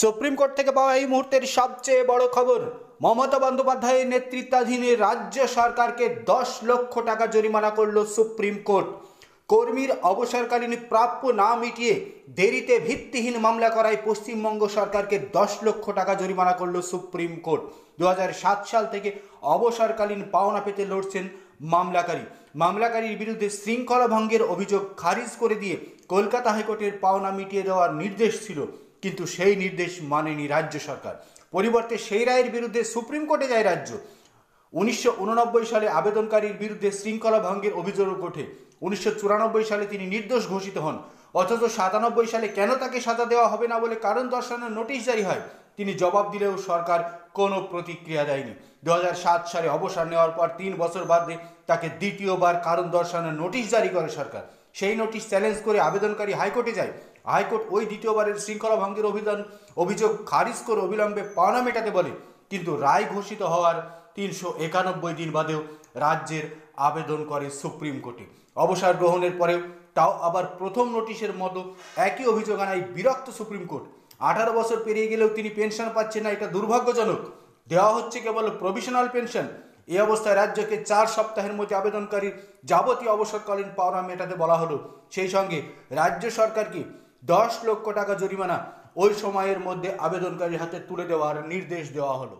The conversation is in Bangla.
সুপ্রিম কোর্ট থেকে পাওয়া এই মুহূর্তের সবচেয়ে বড় খবর, মমতা বন্দ্যোপাধ্যায়ের নেতৃত্বাধীন রাজ্য সরকারকে 10 লক্ষ টাকা জরিমানা করল সুপ্রিম কোর্ট। কর্মীর অবসরকালীন প্রাপ্য না মিটিয়ে দেরিতে ভিত্তিহীন মামলা করায় পশ্চিমবঙ্গ সরকারকে 10 লক্ষ টাকা জরিমানা করল সুপ্রিম কোর্ট। 2007 সাল থেকে অবসরকালীন পাওনা পেতে লড়ছেন মামলাকারীর বিরুদ্ধে শৃঙ্খলা ভঙ্গের অভিযোগ খারিজ করে দিয়ে কলকাতা হাইকোর্টের পাওনা মিটিয়ে দেওয়ার নির্দেশ ছিল, কিন্তু সেই নির্দেশ মানেনি রাজ্য সরকার। পরিবর্তে সেই রায়ের বিরুদ্ধে সুপ্রিম কোর্টে যায় রাজ্য। 1989 সালে আবেদনকারীর বিরুদ্ধে শৃঙ্খলা ভঙ্গের অভিযোগ ওঠে। 1994 সালে তিনি নির্দোষ ঘোষিত হন, অথচ 97 সালে কেন তাকে সাজা দেওয়া হবে না বলে কারণ দর্শানোর নোটিশ জারি হয়। তিনি জবাব দিলেও সরকার কোনো প্রতিক্রিয়া দেয়নি। 2007 সালে অবসর নেওয়ার পর 3 বছর বাদে তাকে দ্বিতীয়বার কারণ দর্শানোর নোটিশ জারি করে সরকার। সেই নোটিশ চ্যালেঞ্জ করে আবেদনকারী হাইকোর্টে যায়। হাইকোর্ট ওই দ্বিতীয়বারের শৃঙ্খলা ভঙ্গের অভিযোগ খারিজ করে অবিলম্বে পাওনা মেটাতে বলে, কিন্তু রায় ঘোষিত হওয়ার 391 দিন বাদেও রাজ্যের আবেদন করে সুপ্রিম কোর্টে। অবসর গ্রহণের পরেও তাও আবার প্রথম নোটিশের মতো একই অভিযোগ আনায় বিরক্ত সুপ্রিম কোর্ট। 18 বছর পেরিয়ে গেলেও তিনি পেনশন পাচ্ছেন না, এটা দুর্ভাগ্যজনক। দেওয়া হচ্ছে কেবল প্রভিশনাল পেনশন। এই অবস্থায় রাজ্যকে 4 সপ্তাহের মধ্যে আবেদনকারীর যাবতীয় অবসরকালীন পাওনা মেটাতে বলা হলো। সেই সঙ্গে রাজ্য সরকারকে 10 লক্ষ টাকা জরিমানা ওই সময়ের মধ্যে আবেদনকারীর হাতে তুলে দেওয়ার নির্দেশ দেওয়া হলো।